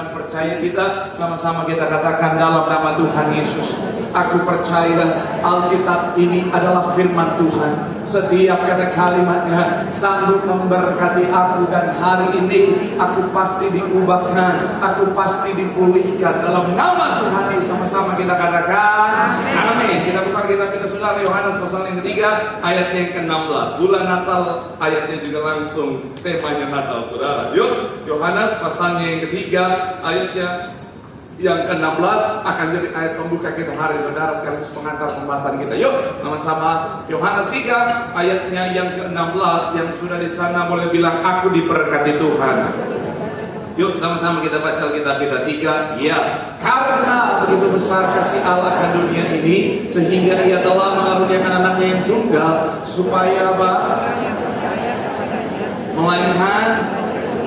iman percaya kita, sama-sama kita katakan dalam nama Tuhan Yesus. Aku percaya Alkitab ini adalah firman Tuhan. Setiap kata kalimatnya sanggup memberkati aku, dan hari ini aku pasti diubahkan, aku pasti dipulihkan dalam nama Tuhan Yesus. Sama-sama kita katakan amin. Kita buka kitab kita saudara, Yohanes pasal yang ketiga ayat yang ke-16. Bulan Natal ayatnya juga langsung temanya Natal saudara. Yuk, Yohanes pasalnya yang ketiga ayatnya yang ke-16 akan jadi ayat pembuka kita hari saudara, sekaligus pengantar pembahasan kita. Yuk, sama-sama Yohanes 3 ayatnya yang ke-16. Yang sudah di sana boleh bilang aku diberkati Tuhan. Yuk, sama-sama kita baca Alkitab kita 3. Ya, karena begitu besar kasih Allah akan dunia ini, sehingga Ia telah mengaruniakan anaknya yang tunggal, supaya apa? Melainkan,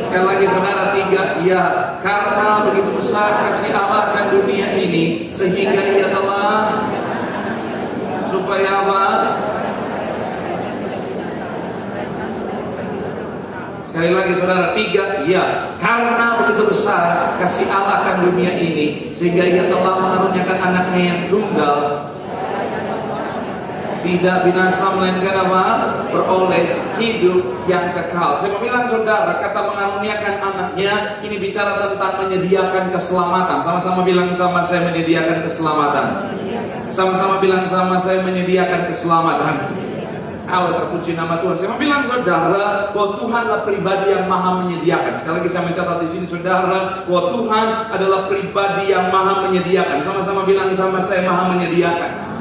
sekali lagi saudara 3. Ya, karena begitu besar kasih Allah akan dunia ini, sehingga Ia telah, supaya apa? Sekali lagi saudara 3. Ya, karena begitu besar kasih Allah akan dunia ini, sehingga Ia telah mengaruniakan anaknya yang tunggal, tidak binasa melainkan apa? Beroleh hidup yang kekal. Saya mau bilang saudara, kata mengaruniakan anaknya ini bicara tentang menyediakan keselamatan. Sama-sama bilang sama saya, menyediakan keselamatan. Sama-sama bilang sama saya, menyediakan keselamatan. Allah terpuji nama Tuhan. Saya mau bilang saudara bahwa Tuhanlah pribadi yang maha menyediakan. Sekali lagi saya mencatat di sini saudara bahwa Tuhan adalah pribadi yang maha menyediakan. Sama-sama bilang sama saya, maha menyediakan.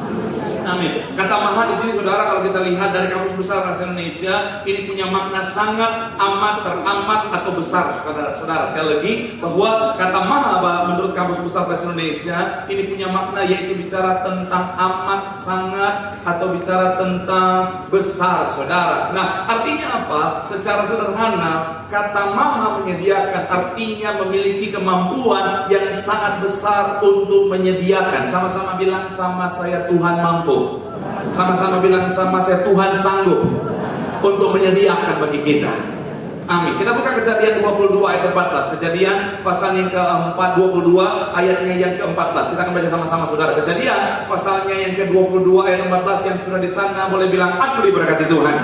Amin. Kata maha di sini saudara, kalau kita lihat dari Kamus Besar Bahasa Indonesia, ini punya makna sangat amat, teramat atau besar saudara-saudara. Sekali lagi bahwa kata maha menurut Kamus Besar Bahasa Indonesia ini punya makna yaitu bicara tentang amat, sangat, atau bicara tentang besar saudara. Nah, artinya apa? Secara sederhana, kata maha menyediakan artinya memiliki kemampuan yang sangat besar untuk menyediakan. Sama-sama bilang sama saya, Tuhan mampu. Sama-sama bilang sama saya, Tuhan sanggup untuk menyediakan bagi kita. Amin. Kita buka Kejadian 22 ayat 14. Kejadian pasal yang ke-4 22 ayatnya yang ke-14. Kita akan baca sama-sama saudara. Kejadian pasalnya yang ke-22 ayat 14. Yang sudah di sana boleh bilang aku diberkati Tuhan.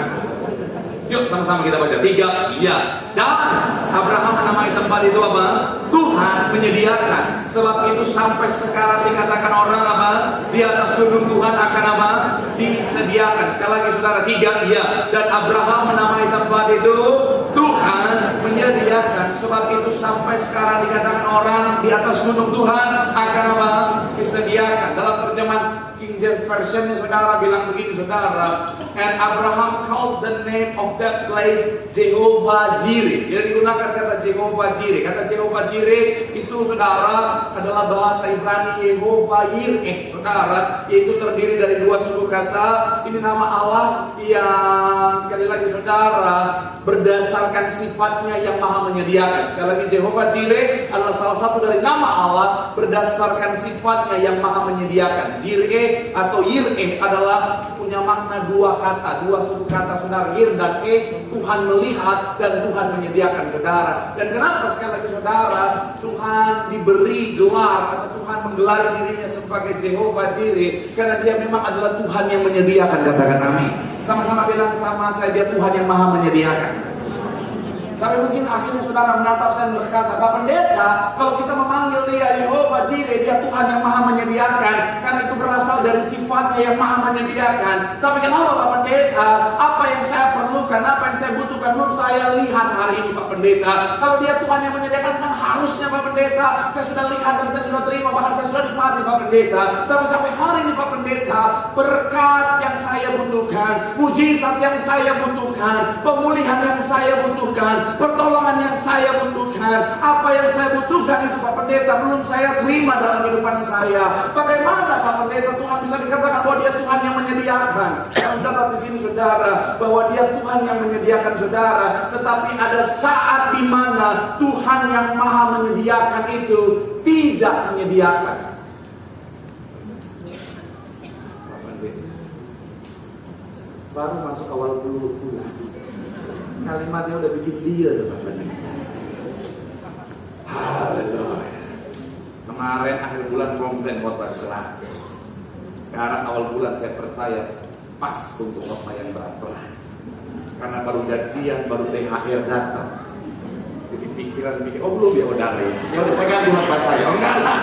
Yuk sama-sama kita baca 3. Ya, dan Abraham menamai tempat itu apa? Tuhan menyediakan. Sebab itu sampai sekarang dikatakan orang apa? Di atas gunung Tuhan akan apa? Disediakan. Sekali lagi saudara 3. Ya, dan Abraham menamai tempat itu Tuhan menyediakan. Sebab itu sampai sekarang dikatakan orang di atas gunung Tuhan akan apa? Disediakan. Dalam terjemahan King James Version saudara bilang begini saudara, and Abraham called the name of that place Jehovah Jireh. Jadi digunakan kata Jehovah Jireh. Kata Jehovah Jireh itu saudara adalah bahasa Ibrani Yehovah Yireh saudara, yaitu terdiri dari dua suku kata. Ini nama Allah yang sekali lagi saudara berdasarkan sifatnya yang maha menyediakan. Sekali lagi Jehovah Jireh adalah salah satu dari nama Allah berdasarkan sifatnya yang maha menyediakan. Jireh atau Yireh adalah punya makna dua kata, dua suku kata saudara, Yir dan Tuhan melihat dan Tuhan menyediakan saudara. Dan kenapa sekali lagi saudara Tuhan diberi gelar atau Tuhan menggelar dirinya sebagai Jehovah Jireh? Karena dia memang adalah Tuhan yang menyediakan. Katakan amin. Sama-sama bilang sama saya, dia Tuhan yang maha menyediakan. Tapi mungkin akhirnya saudara menatap saya dan berkata, Pak Pendeta, kalau kita memanggil dia Jehovah Jireh, dia Tuhan yang maha menyediakan, karena itu berasal dari sifatnya yang maha menyediakan. Tapi kenapa Pak Pendeta? Apa yang saya perlukan, apa yang saya butuhkan, belum saya lihat hari ini Pak Pendeta. Kalau dia Tuhan yang menyediakan, kan harusnya Pak Pendeta saya sudah lihat dan saya sudah terima, bahkan saya sudah nikmati Pak Pendeta. Tapi sampai hari ini Pak Pendeta, berkat yang saya butuhkan, mujizat yang saya butuhkan, pemulihan yang saya butuhkan, pertolongan yang saya butuhkan, apa yang saya butuhkan itu Pak Pendeta belum saya terima dalam kehidupan saya. Bagaimana Pak Pendeta Tuhan bisa dikatakan bahwa dia Tuhan yang menyediakan? Yang catat di sini saudara, bahwa dia Tuhan yang menyediakan saudara, tetapi ada saat di mana Tuhan yang maha menyediakan itu tidak menyediakan. Baru masuk awal bulan, kalimatnya udah bikin dia. Haleluya. Kemarin akhir bulan komplain khotbah berat. Karena awal bulan saya percaya pas untuk khotbah yang berat-berat. Karena baru gajian, baru THR datang. Jadi pikiran mikir, oh belum ya udah ya udah saya ganti khotbah saya. Oh enggak lah.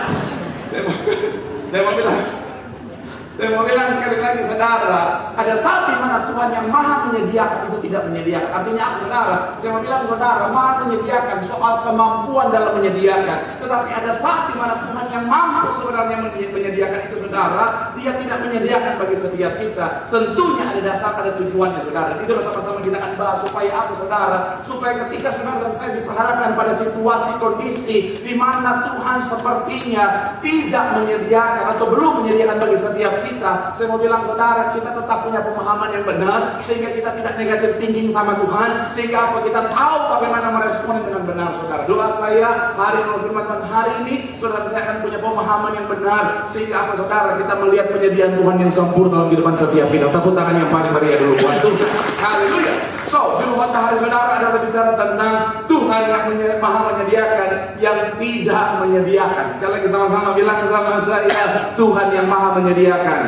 Saya mau bilang sekali lagi saudara, ada saat di mana Tuhan yang maha menyediakan itu tidak menyediakan. Artinya apa saudara? Saya mau bilang saudara, maha menyediakan soal kemampuan dalam menyediakan. Tetapi ada saat di mana Tuhan yang mampu sebenarnya menyediakan itu saudara, dia tidak menyediakan bagi setiap kita. Tentunya ada dasar, ada tujuannya saudara. Itu sama-sama kita akan bahas supaya apa saudara? Supaya ketika saudara dan saya diperhadapkan pada situasi kondisi di mana Tuhan sepertinya tidak menyediakan atau belum menyediakan bagi setiap kita, saya mau bilang saudara, kita tetap punya pemahaman yang benar sehingga kita tidak negatif thinking sama Tuhan, sehingga apa kita tahu bagaimana merespon dengan benar saudara. Doa saya hari firman Tuhan hari ini, saudara saya akan punya pemahaman yang benar sehingga apa saudara, kita melihat penyediaan Tuhan yang sempurna dalam kehidupan setiap kita. Tepuk tangan yang paling meriah dulu buat Tuhan. Haleluya. So, firman hari saudara adalah bicara tentang Tuhan yang maha menyediakan, yang tidak menyediakan. Sekali lagi sama-sama bilang sama saya, Tuhan yang maha menyediakan.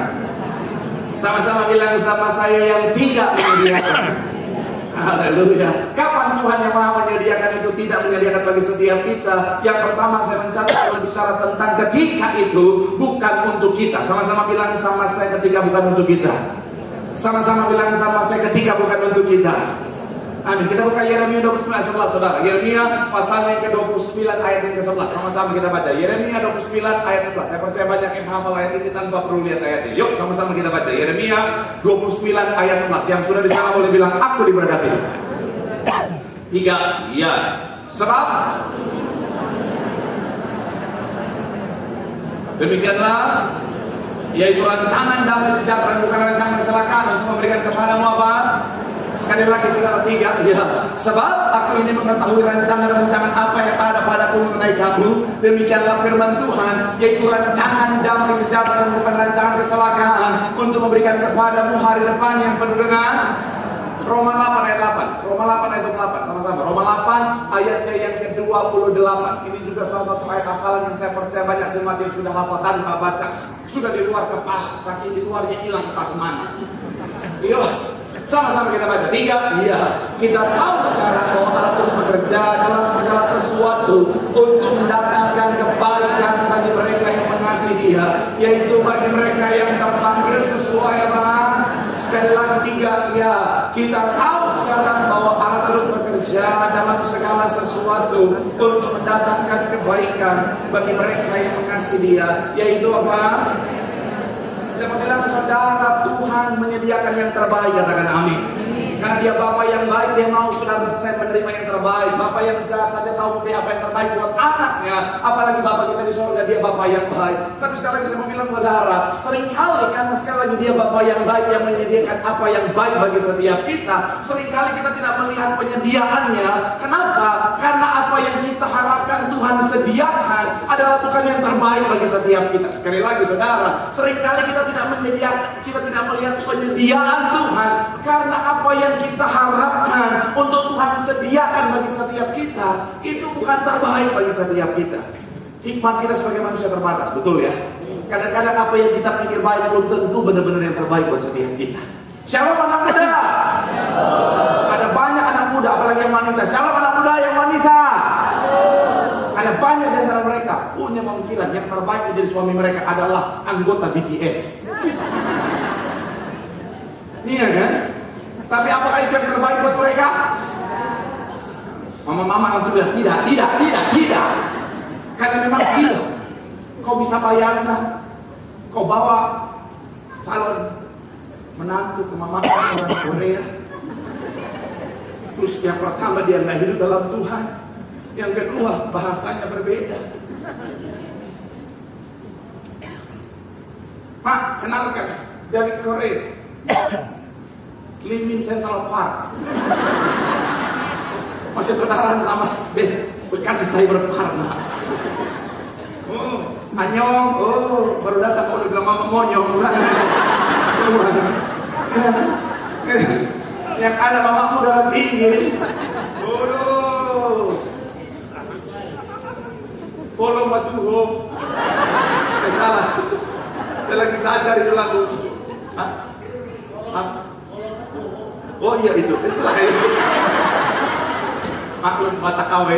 Sama-sama bilang sama saya, yang tidak menyediakan. Haleluya. Kapan Tuhan yang maha menyediakan itu tidak menyediakan bagi setiap kita? Yang pertama saya mencatat berbicara tentang ketika itu bukan untuk kita. Sama-sama bilang sama saya, ketika bukan untuk kita. Sama-sama bilang sama saya, ketika bukan untuk kita. Amin. Kita buka Yeremia 29 ayat 11 saudara. Yeremia pasal yang ke-29 ayat yang ke-11. Sama-sama kita baca. Yeremia 29 ayat 11. Saya percaya banyak yang hafal ayat ini tanpa perlu lihat ayatnya. Yuk sama-sama kita baca. Yeremia 29 ayat 11. Yang sudah di sana boleh bilang aku diberkati. 3. Ya. Sebab demikianlah, yaitu rancangan damai sejahtera, bukan rancangan kecelakaan, untuk memberikan kepadamu apa? Sekali lagi saudara, 3. Ya. Sebab aku ini mengetahui rancangan-rancangan apa yang ada padaku mengenai kamu. Demikianlah firman Tuhan, yaitu rancangan damai sejahtera, bukan rancangan kecelakaan, untuk memberikan kepadamu hari depan yang penuh dengan Roma 8 ayat 8. Roma 8 ayat 28. Sama-sama. Roma 8 ayatnya yang ke-28. Ini juga salah satu ayat hafalan yang saya percaya banyak jemaat yang sudah hafal tanpa baca. Sudah di luar kepala, saking di luarnya hilang entah kemana. Iya. Sama-sama kita baca. 3. Iya. Kita tahu sekarang bahwa Allah turut bekerja dalam segala sesuatu untuk mendatangkan kebaikan bagi mereka yang mengasihi Dia, yaitu bagi mereka yang terpanggil sesuai apa? Sekali lagi 3. Ya. Kita tahu sekarang bahwa Allah turut bekerja dalam segala sesuatu untuk mendatangkan kebaikan bagi mereka yang mengasihi Dia, yaitu apa? Saya mau bilang saudara, Tuhan menyediakan yang terbaik, katakan amin. Karena Dia Bapa yang baik, Dia mau saudara dan saya menerima yang terbaik. Bapa yang jahat saja tahu memberi apa yang terbaik buat anaknya, apalagi Bapa kita di surga, Dia Bapa yang baik. Tapi sekali lagi saya mau bilang saudara, seringkali karena sekali lagi Dia Bapa yang baik yang menyediakan apa yang baik bagi setiap kita, seringkali kita tidak melihat penyediaannya. Kenapa? Karena apa yang kita harapkan Tuhan sediakan adalah bukan yang terbaik bagi setiap kita. Sekali lagi saudara, seringkali kita tidak melihat penyediaan Tuhan karena apa yang kita harapkan untuk Tuhan sediakan bagi setiap kita itu bukan terbaik bagi setiap kita. Hikmat kita sebagai manusia terbatas, betul ya? Kadang-kadang apa yang kita pikir baik belum tentu benar-benar yang terbaik buat setiap kita. Shalom anak muda. Ada banyak anak muda, apalagi yang wanita. Shalom anak muda yang wanita. Ada banyak di antara mereka punya pemikiran yang terbaik menjadi suami mereka adalah anggota BTS. Iya kan? Tapi apakah itu yang terbaik buat mereka? Mama-mama langsung bilang tidak. Karena memang tidak. Kau bisa bayangkan, kau bawa calon menantu ke mama orang Korea. Terus yang pertama dia nggak hidup dalam Tuhan. Yang kedua bahasanya berbeda. Pak, kenalkan dari Korea. Limin Central Park. Masih saudara sama Bekasi Cyber Park. Anyong, baru datang udah bilang mama monyong. Yang ada mamamu dalam tinggi. Bolong batuho. salah. Saya lagi belajar itu lagu. Hah? Oh iya itu. Itulah itu. Maklum mata kawe.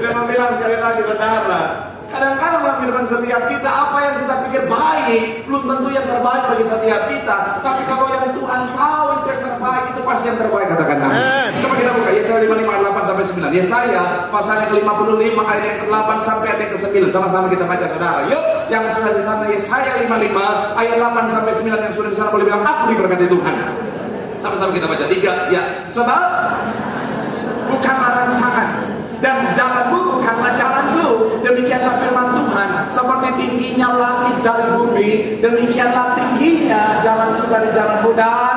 Saya mau bilang sekali lagi saudara. Kadang-kadang dalam kehidupan setiap kita, apa yang kita pikir baik belum tentu yang terbaik bagi setiap kita. Tapi kalau yang Tuhan tahu itu yang terbaik, itu pasti yang terbaik, katakan amin. Coba kita buka Yesaya 55 ayat 8 sampai 9. Yesaya pasal yang ke-55 ayat yang ke-8 sampai ayat yang ke-9. Sama-sama kita baca saudara. Yuk, yang sudah di sana Yesaya 55 ayat 8 sampai 9, yang sudah di sana boleh bilang aku diberkati Tuhan. Sama-sama kita baca 3. Ya, sebab bukanlah rancangan dan jalanmu bukanlah jalanku, demikianlah firman Tuhan. Seperti tingginya langit dari bumi, demikianlah tingginya jalanku dari jalanmu. Dan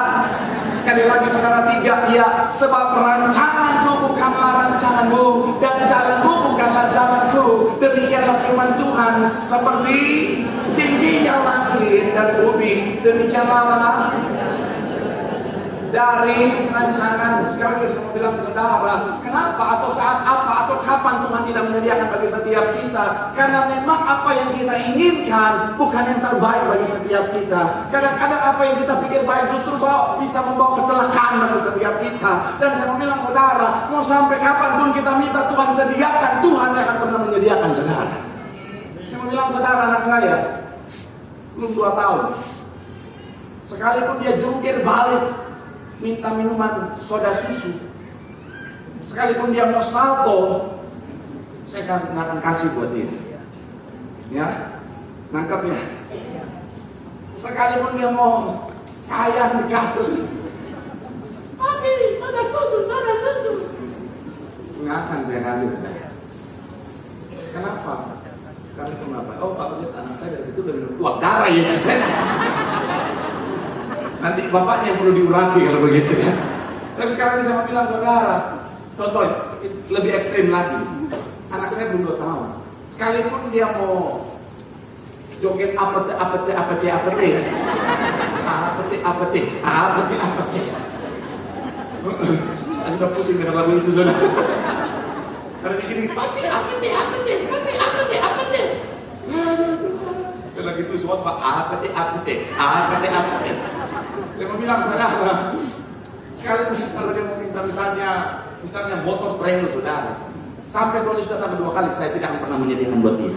sekali lagi saudara 3, ya, sebab rancanganku bukanlah rancanganmu dan jalanmu bukanlah jalanku, demikianlah firman Tuhan. Seperti tingginya langit dan bumi, demikianlah dari rancangan. Sekarang saya mau bilang saudara, kenapa atau saat apa atau kapan Tuhan tidak menyediakan bagi setiap kita? Karena memang apa yang kita inginkan bukan yang terbaik bagi setiap kita. Kadang-kadang apa yang kita pikir baik justru bisa membawa kecelakaan bagi setiap kita. Dan saya mau bilang saudara, mau sampai kapan pun kita minta Tuhan sediakan, Tuhan akan pernah menyediakan saudara. Saya mau bilang saudara, anak saya belum 2 tahun, sekalipun dia jungkir balik minta minuman soda susu, sekalipun dia mau salto, saya akan kasih buat dia. Ya, nangkap ya. Sekalipun dia mau ayam dikasih, papi soda susu, nggak akan saya kasih. Kenapa? Karena kenapa? Oh, Pak, lihat anak saya dari itu udah minum tuak darah ya. Nanti bapaknya yang perlu diurangi kalau begitu ya. Tapi sekarang saya mau bilang saudara, contoh lebih ekstrim lagi. Anak saya belum 2 tahun. Sekalipun dia mau joget apete. Anda pusing dengan lagu itu saudara. Karena di sini papi apete. Lagi itu semua Pak apete. Dia mau bilang saudara, sekalipun kalau dia mau minta misalnya motor trail saudara, sampai kalau sudah datang 2 kali, saya tidak akan pernah menyediakan buat dia.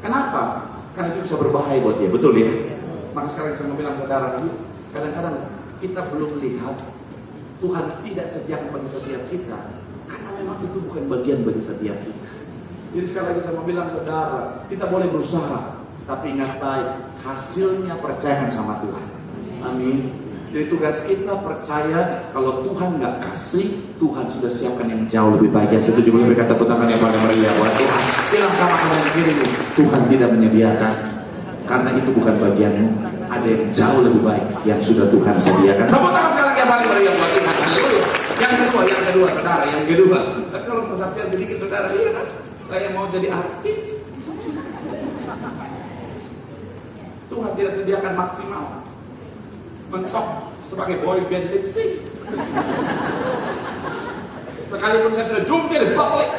Kenapa? Karena itu bisa berbahaya buat dia, betul ya? Maka sekarang saya mau bilang saudara, kadang-kadang kita belum lihat Tuhan tidak sediakan bagi setiap kita, karena memang itu bukan bagian bagi setiap kita. Jadi sekali lagi saya mau bilang saudara, kita boleh berusaha, tapi ingat baik, hasilnya percayakan sama Tuhan. Amin. Jadi tugas kita percaya kalau Tuhan nggak kasih, Tuhan sudah siapkan yang jauh lebih baik. Yang setuju boleh berkata tepuk tangan yang paling meriah buat Tuhan. Bilang sama kanan kiri, Tuhan tidak menyediakan karena itu bukan bagianmu. Ada yang jauh lebih baik yang sudah Tuhan sediakan. Tepuk tangan sekarang yang paling meriah buat Tuhan. Haleluya. Yang kedua saudara, yang kedua. Tapi kalau persaksian sedikit saudara, lihat, saya mau jadi artis. Tuhan tidak sediakan maksimal. Mentok sebagai boy band lip sync. Sekalipun saya sudah jungkir balik,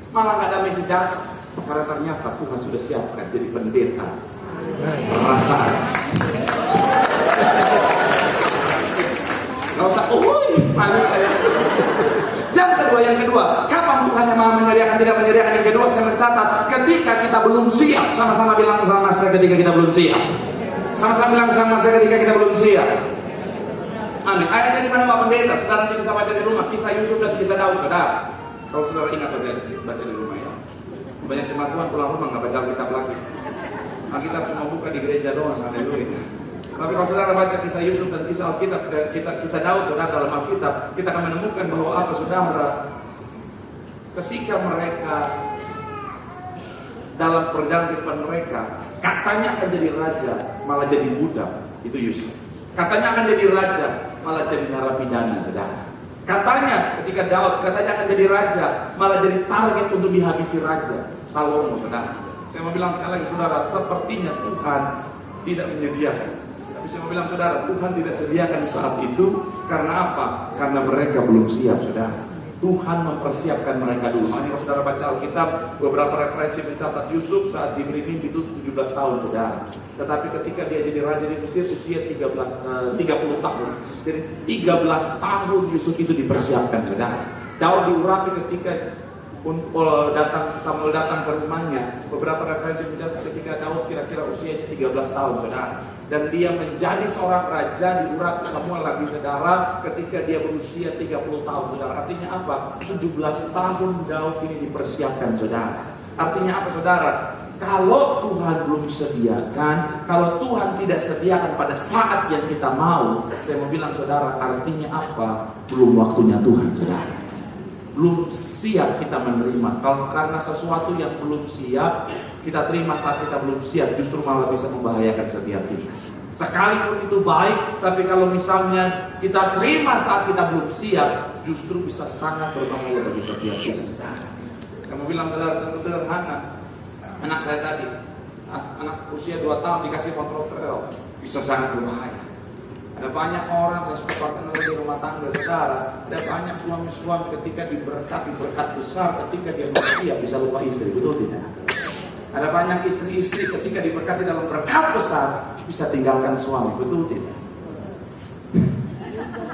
malah nggak damai sejahtera. Karena ternyata Tuhan sudah siapkan jadi pendeta perasaan. Gak usah, malu saya. Yang kedua, kapan Tuhan yang maha menyediakan tidak menyediakan? Yang kedua, saya mencatat ketika kita belum siap. Sama-sama bilang sama saya ketika kita belum siap. Sama-sama bilang sama saya ketika kita belum siap. Amin. Ayatnya di mana Pak Pendeta? Saudara nanti bisa baca di rumah. Kisah Yusuf dan kisah Daud, saudara. Kalau saudara ingat baca di rumah ya. Banyak jemaat Tuhan pulang rumah nggak baca Alkitab lagi. Alkitab cuma buka di gereja doang. Haleluya. Tapi kalau saudara baca kisah Yusuf dan kisah Alkitab, kisah Daud, saudara dalam Alkitab, kita akan menemukan bahwa apa saudara? Ketika mereka dalam perjalanan kehidupan mereka, katanya akan jadi raja, malah jadi budak. Itu Yusuf. Katanya akan jadi raja, malah jadi narapidana, saudara. Katanya ketika Daud, katanya akan jadi raja, malah jadi target untuk dihabisi raja. Salomo, saudara. Saya mau bilang sekali lagi, saudara, sepertinya Tuhan tidak menyediakan. Tapi saya mau bilang, saudara, Tuhan tidak sediakan saat itu karena apa? Karena mereka belum siap, saudara. Tuhan mempersiapkan mereka dulu. Makanya kalau saudara baca Alkitab, beberapa referensi mencatat Yusuf saat diberi mimpi itu 17 tahun, saudara. Tetapi ketika dia jadi raja di Mesir, usia 30 tahun. Jadi 13 tahun Yusuf itu dipersiapkan, saudara. Daud diurapi ketika Samuel datang ke rumahnya. Beberapa referensi mencatat ketika Daud kira-kira usianya 13 tahun, saudara. Dan dia menjadi seorang raja diurapi Samuel lagi, saudara, ketika dia berusia 30 tahun, saudara. Artinya apa? 17 tahun Daud ini dipersiapkan, saudara. Artinya apa, saudara? Kalau Tuhan belum sediakan, kalau Tuhan tidak sediakan pada saat yang kita mau, saya mau bilang, saudara, artinya apa? Belum waktunya Tuhan, saudara. Belum siap kita menerima. Kalau karena sesuatu yang belum siap kita terima saat kita belum siap, justru malah bisa membahayakan setiap kita. Sekalipun itu baik, tapi kalau misalnya kita terima saat kita belum siap, justru bisa sangat berbahaya bagi setiap kita, saudara. Kamu bilang, saudara, sederhana. Anak saya tadi, anak usia 2 tahun dikasih kontrol trail, bisa sangat berbahaya. Ada banyak orang, saya suka partner di rumah tangga, saudara. Ada banyak suami-suami ketika diberkat besar, ketika dia mati bisa lupa istri, betul tidak? Ada banyak istri-istri ketika diberkati dalam berkat besar bisa tinggalkan suami, betul tidak?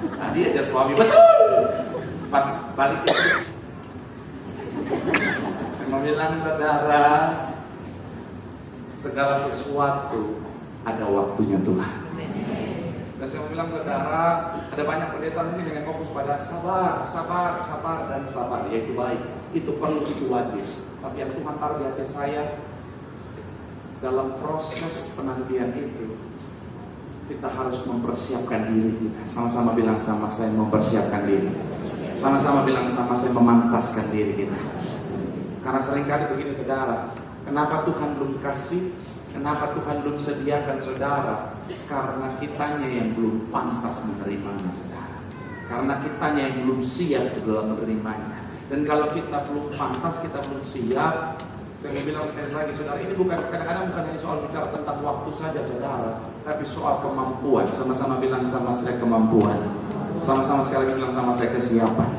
Tadi aja suami, betul. Pas balik itu, saya bilang, saudara, segala sesuatu ada waktunya Tuhan. Dan saya mau bilang, saudara, ada banyak pendeta mungkin dengan fokus pada sabar, dan sabar. Ya, itu baik, itu perlu, itu wajib. Tapi yang Tuhan taruh di hati saya, dalam proses penantian itu, kita harus mempersiapkan diri kita. Sama-sama bilang sama saya, mempersiapkan diri. Sama-sama bilang sama saya, memantaskan diri kita. Karena seringkali begini, saudara, kenapa Tuhan belum kasih? Kenapa Tuhan belum sediakan, saudara? Karena kitanya yang belum pantas menerimanya, saudara. Karena kitanya yang belum siap dalam menerimanya. Dan kalau kita belum pantas, kita belum siap, saya mau bilang sekali lagi, saudara, ini bukan, kadang-kadang bukan hanya soal bicara tentang waktu saja, saudara, tapi soal kemampuan. Sama-sama bilang sama saya, kemampuan. Sama-sama sekali lagi bilang sama saya, kesiapan.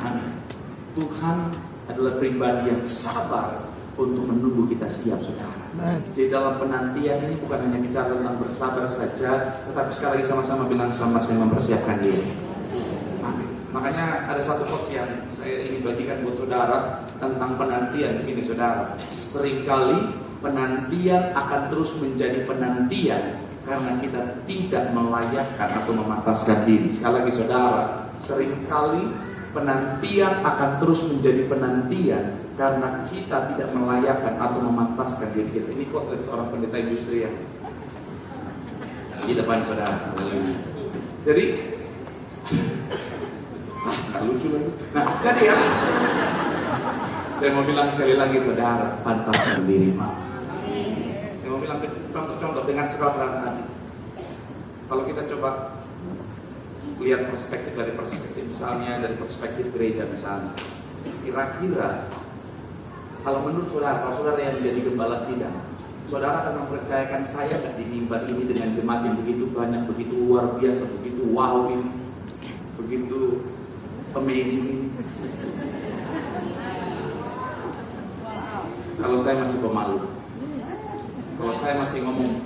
Amin. Tuhan adalah pribadi yang sabar untuk menunggu kita siap, saudara. Jadi dalam penantian ini bukan hanya bicara tentang bersabar saja, tetapi sekali lagi sama-sama bilang sama saya, mempersiapkan diri. Amin. Makanya ada satu quotes yang saya ingin bagikan buat saudara tentang penantian. Begini, saudara, seringkali penantian akan terus menjadi penantian karena kita tidak melayakkan atau memantaskan diri. Sekali lagi, saudara, seringkali penantian akan terus menjadi penantian karena kita tidak melayakkan atau memantaskan diri kita. Ini quote dari seorang pendeta industri yang di depan saudara. Jadi, nggak lucu lagi. Nah, jadi ya, saya mau bilang sekali lagi, saudara, pantaskan diri, Mak. Saya mau bilang contoh dengan segala hati. Kalau kita coba lihat perspektif dari perspektif misalnya dari perspektif gereja misalnya, kira-kira kalau menurut saudara, kalau saudara yang menjadi gembala sidang, saudara akan mempercayakan saya nggak di mimbar ini dengan jemaat yang begitu banyak, begitu luar biasa, begitu wow ini, begitu amazing ini? Kalau saya masih pemalu, kalau saya masih ngomong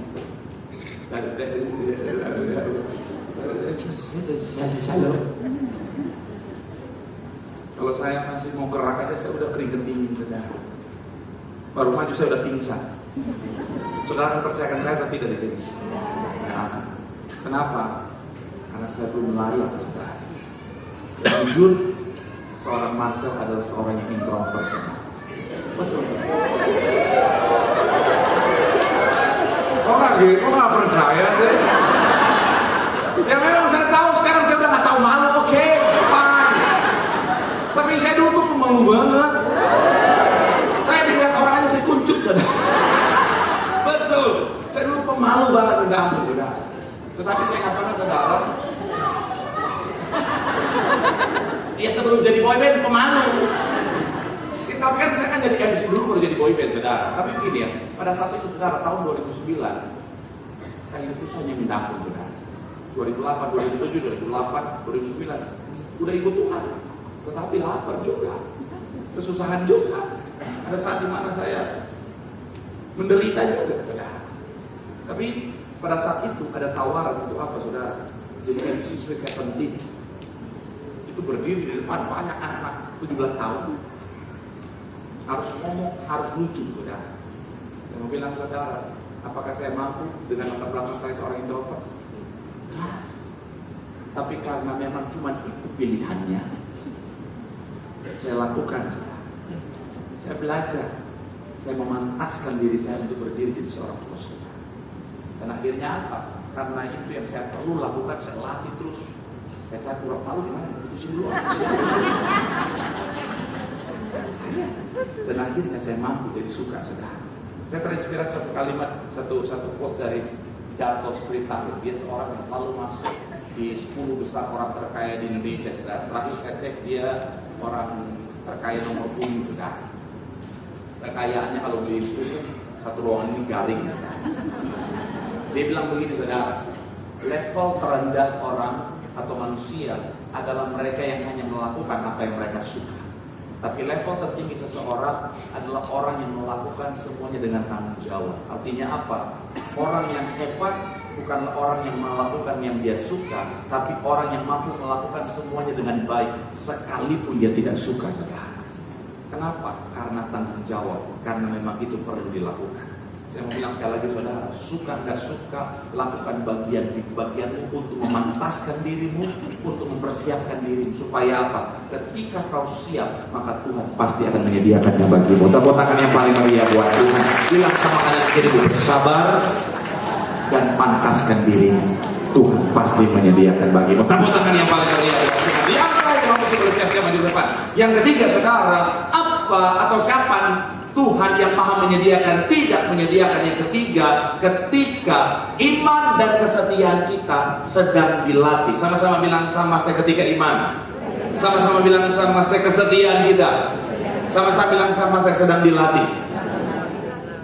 kalau saya masih mau gerak aja, saya udah keringet dingin, saudara. Baru maju saya udah pingsan. Saudara akan percayakan saya tapi tidak di sini. Nah, kenapa? Karena saya belum layak, saudara. Jujur, seorang Marcel adalah seorang yang introvert. Betul. Kok nggak percaya sih? Ya memang saya tahu, sekarang saya udah nggak tahu malu, oke, fine. Tapi saya dulu tuh pemalu banget. Saya dilihat orang aja saya kuncup, saudara. Betul, saya dulu pemalu banget, udah ampun, saudara. Tetapi saya nggak pernah, saudara. Ya sebelum jadi boyband pemalu. Tapi kan saya kan jadi MC dulu baru jadi boyband, saudara. Tapi begini ya, pada saat itu, saudara, tahun 2009, saya itu susahnya minta ampun, saudara. 2008, 2007, 2008, 2009 udah ikut Tuhan. tetapi lapar juga, kesusahan juga. Ada saat dimana saya menderita juga, saudara. Tapi pada saat itu ada tawaran untuk apa, saudara? Jadi MC Swiss 17 itu berdiri di depan banyak anak 17 tahun, harus ngomong, harus lucu, saudara. Saya mau bilang, saudara, apakah saya mampu dengan latar belakang saya seorang introvert? Nah, tapi karena memang cuma itu pilihannya, saya lakukan, saudara. Saya belajar, saya memantaskan diri saya untuk berdiri jadi seorang pengurus. Dan akhirnya apa? Karena itu yang saya perlu lakukan, saya latih terus. Saya kurang malu gimana? Putusin dulu. Dan akhirnya saya mampu jadi suka, saudara. Saya terinspirasi satu kalimat, satu quote dari Dato Sri Tahir. Dia seorang yang selalu masuk di 10 besar orang terkaya di Indonesia, saudara. Terakhir saya cek dia orang terkaya nomor 10, saudara. Kekayaannya kalau beli itu satu ruangan ini garing. Dia bilang begini, saudara, level terendah orang atau manusia adalah mereka yang hanya melakukan apa yang mereka suka. Tapi level tertinggi seseorang adalah orang yang melakukan semuanya dengan tanggung jawab. Artinya apa? Orang yang hebat bukanlah orang yang melakukan yang dia suka, tapi orang yang mampu melakukan semuanya dengan baik sekalipun dia tidak suka. Kenapa? Karena tanggung jawab, karena memang itu perlu dilakukan. Saya mau bilang sekali lagi, saudara, suka nggak suka, lakukan bagianmu untuk memantaskan dirimu, untuk mempersiapkan dirimu. Supaya apa? Ketika kau siap, maka Tuhan pasti akan menyediakannya bagimu. Tepuk tangan yang paling meriah buat Tuhan. Bilang sama kanan kiri, bersabar dan pantaskan dirimu. Tuhan pasti menyediakan bagimu. Tepuk tangan yang paling meriah buat Tuhan. Yang ketiga, saudara, apa atau kapan Tuhan yang maha menyediakan tidak menyediakan? Yang ketiga, ketika iman dan kesetiaan kita sedang dilatih. Sama-sama bilang sama saya, ketika iman. Sama-sama bilang sama saya, kesetiaan kita. Sama-sama bilang sama saya, sedang dilatih.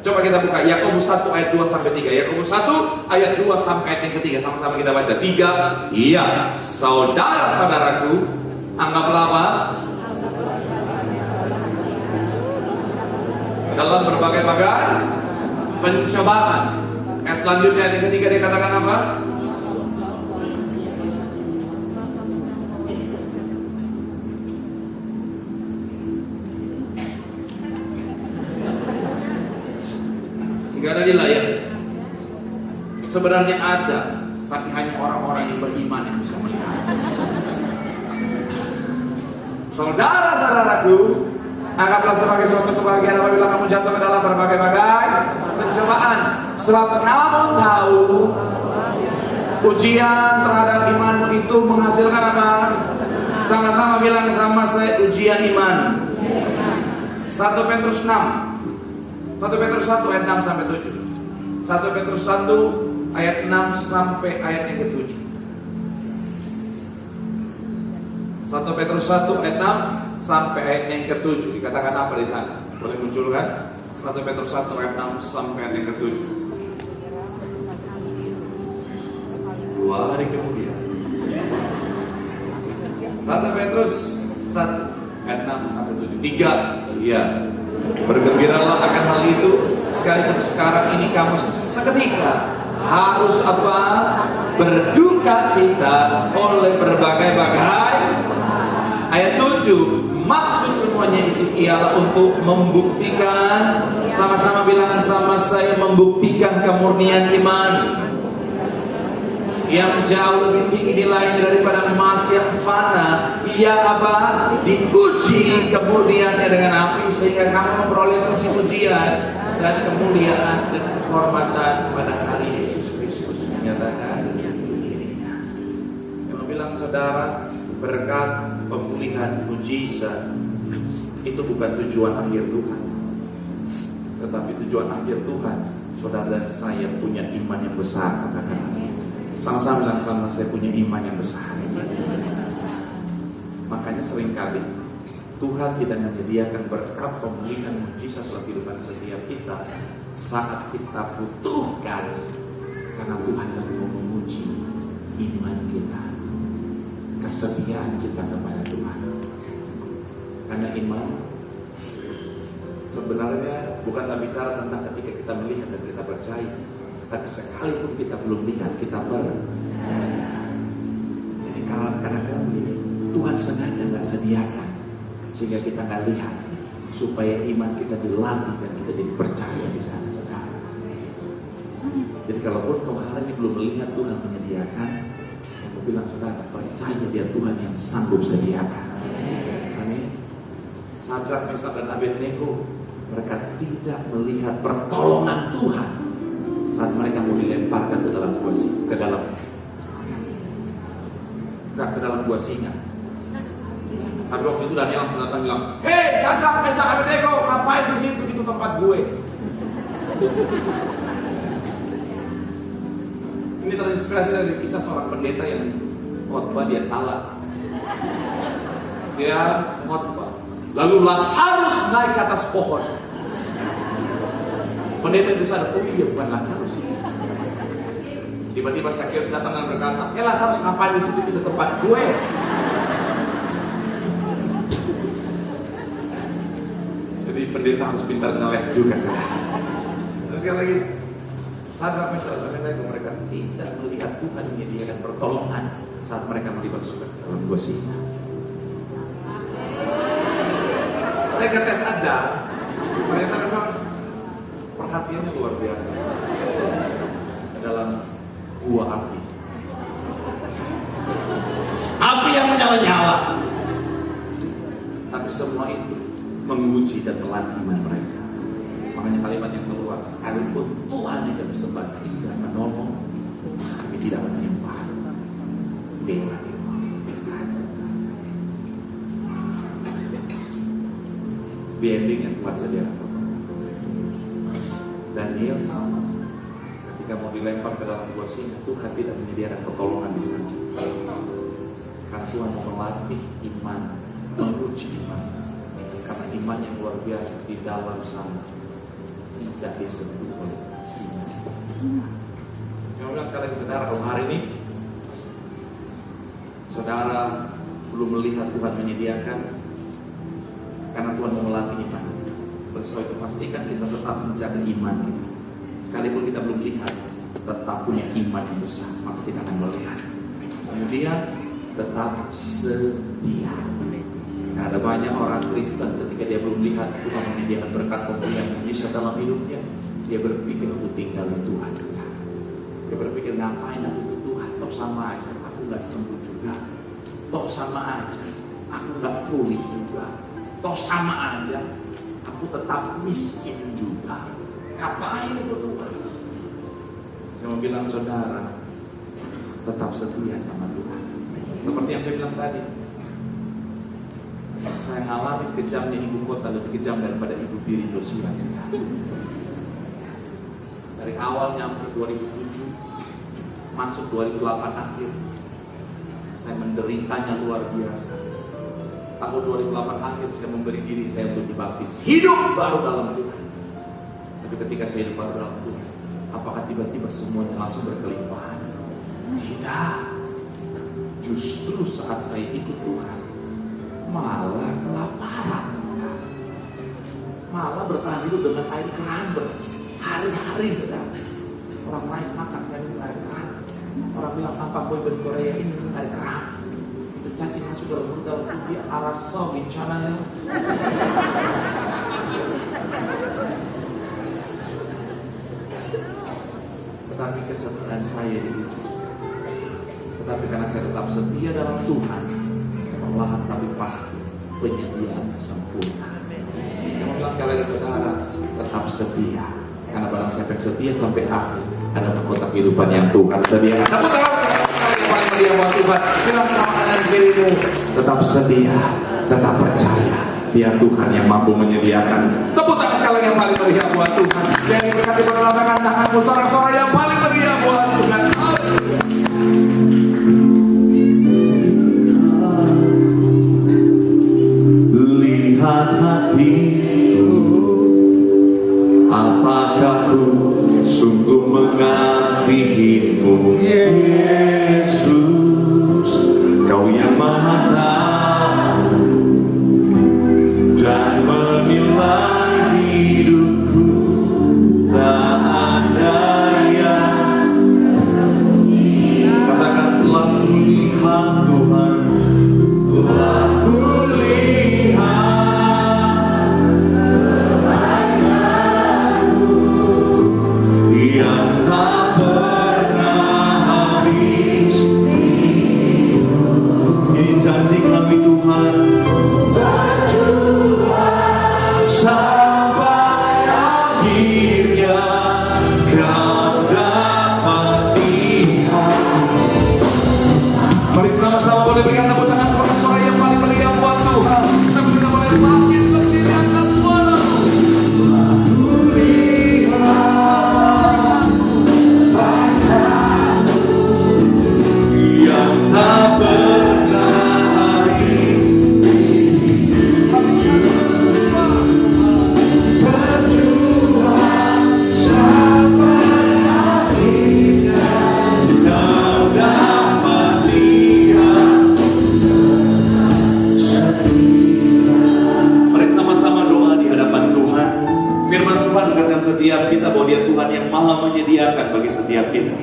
Coba kita buka Yakobus 1 ayat 2 sampai 3. Yakobus 1 ayat 2 sampai ayat yang ketiga. Sama-sama kita baca. 3. Iya, saudara-saudaraku, anggaplah apa? Dalam berbagai-bagai pencobaan. Yang selanjutnya yang ketiga dikatakan apa? Tidak ada di layar. Sebenarnya ada, tapi hanya orang-orang yang beriman yang bisa melihat. Saudara-saudaraku, anggaplah sebagai suatu kebahagiaan apabila kamu jatuh ke dalam berbagai-bagai pencobaan. Sebab kamu tahu ujian terhadap imanmu itu menghasilkan apa? Sama-sama bilang sama saya, ujian iman. 1 Petrus 6. 1 Petrus 1 ayat 6 sampai 7. 1 Petrus 1 ayat 6 sampai ayat yang ke-7. 1 Petrus 1 ayat 6 sampai ayat yang ke-7. Dikatakan apa di sana? Boleh munculkan? 1 Petrus 1 ayat 6 sampai ayat yang ke-7. 2 hari kemudian 1 Petrus 1 ayat 6 sampai 7. 3. Iya. Bergembiralah akan hal itu, sekalipun sekarang ini kamu seketika harus apa? Berduka cita oleh berbagai-bagai. Ayat 7, maksud semuanya itu ialah untuk membuktikan, sama-sama bilang sama saya, membuktikan kemurnian iman yang jauh lebih tinggi nilainya daripada emas yang fana. Ia apa? Diuji kemurniannya dengan api, sehingga kamu memperoleh puji-pujian dan kemuliaan dan kehormatan pada hari Yesus Kristus menyatakan dirinya. Yang bilang saudara, berkat pemulihan mujizat itu bukan tujuan akhir Tuhan, tetapi tujuan akhir Tuhan saudara dan saya punya iman yang besar. Katakan sama-sama bilang sama saya, punya iman yang besar. Makanya seringkali Tuhan tidak menyediakan berkat pemulihan mujizat dalam kehidupan setiap kita saat kita butuhkan, karena Tuhan lagi mau menguji iman kita, kesetiaan kita kepada Tuhan. Karena iman sebenarnya bukanlah bicara tentang ketika kita melihat dan kita percaya, tapi sekalipun kita belum lihat, kita percaya. Jadi kadang-kadang begini, Tuhan sengaja nggak sediakan sehingga kita nggak lihat, supaya iman kita dilatih dan kita jadi percaya di sana, saudara. Jadi kalaupun kau hari ini belum melihat Tuhan menyediakan, aku bilang saudara, percaya dia Tuhan yang sanggup sediakan. Amin. Sadrak, Mesak dan Abednego, mereka tidak melihat pertolongan Tuhan saat mereka mau dilemparkan ke dalam gua singa. Tapi waktu itu Daniel langsung datang bilang, "Hei, Sadrak, Mesak, Abednego, ngapain di situ? Itu tempat gue." Ini terinspirasi dari kisah seorang pendeta yang khotbah dia salah. Dia khotbah, lalu Lazarus naik ke atas pohon. Pendeta itu sadar, oh iya bukan Lazarus. Tiba-tiba Sakeus datang dan berkata, Lazarus ngapain di situ? Itu tempat gue. Jadi pendeta harus pintar ngeles juga, saudara. Terus sekali lagi, Sadrak, Mesak dan Abednego, mereka tidak melihat Tuhan menyediakan pertolongan saat mereka mau dimasukkan ke dalam gua singa. Saya ngetes aja, mereka memang perhatiannya luar biasa dalam gua api. Api yang menyala-nyala. Tapi semua itu menguji dan melatih iman mereka. Makanya kalimat yang keluar, sekalipun Tuhan yang bersebat tidak menolong, kami tidak menyembah. Bela ending yang kuat saja. Daniel sama, ketika mau dilempar ke dalam gua singa, Tuhan tidak menyediakan pertolongan di sana. Karena Tuhan mau melatih iman, menguji iman. Karena iman yang luar biasa di dalam sana tidak disentuh oleh singa. Saya bilang sekali lagi, saudara, kalau hari ini saudara belum melihat Tuhan menyediakan, karena Tuhan mau melatih iman. Oleh sebab itu pastikan kita tetap menjaga iman kita. Sekalipun kita belum lihat, tetap punya iman yang besar, maka kita akan melihat. Kemudian tetap setia. Nah, ada banyak orang Kristen ketika dia belum lihat Tuhan menyediakan berkat pemberian mujizat dalam hidupnya, dia berpikir untuk tinggal di Tuhan. Dia berpikir ngapain aku ke Tuhan, toh sama aja, aku nggak sembuh juga, toh sama aja, aku nggak pulih juga, toh sama aja, aku tetap miskin juga. Ngapain itu Tuhan? Saya mau bilang saudara, tetap setia sama Tuhan. Seperti yang saya bilang tadi, saya ngalamin kejamnya ibu kota lebih kejam daripada ibu tiri Josia. Dari awal nyampe 2007, masuk 2008 akhir, saya menderitanya luar biasa. Tahun 2008 akhir saya memberi diri saya untuk dibaptis, hidup baru dalam Tuhan. Tapi ketika saya hidup baru dalam Tuhan, apakah tiba-tiba semuanya langsung berkelimpahan? Tidak. Justru saat saya ikut Tuhan, malah kelaparan, malah bertahan hidup dengan air keran hari-hari, saudara. Orang lain makan, saya minum air keran. Orang bilang apa boy Korea ini minum air keran. Itu cacing masuk dalam tubuh dia arasa bencananya. Tetapi kesetiaan saya itu, tetapi karena saya tetap setia dalam Tuhan, perlahan tapi pasti penyediaan sempurna. Yang bilang sekali lagi saudara, tetap setia. Karena barang siapa setia sampai akhir, ada mahkota kehidupan yang Tuhan sediakan. Tepuk tangan yang paling meriah buat Tuhan. Bilang sama kanan kirimu, tetap setia, tetap percaya. Dia Tuhan yang mampu menyediakan. Tepuk tangan sekali lagi yang paling meriah buat Tuhan. Dan diberkati berlambangkan tanganmu, sorak-sorak yang paling meriah buat Tuhan. Lihat hatiku, apakah ku sungguh mengasihimu, Yesus, Kau yang Maha Tahu. Firman Tuhan katakan setiap kita bahwa Dia Tuhan yang maha menyediakan bagi setiap kita.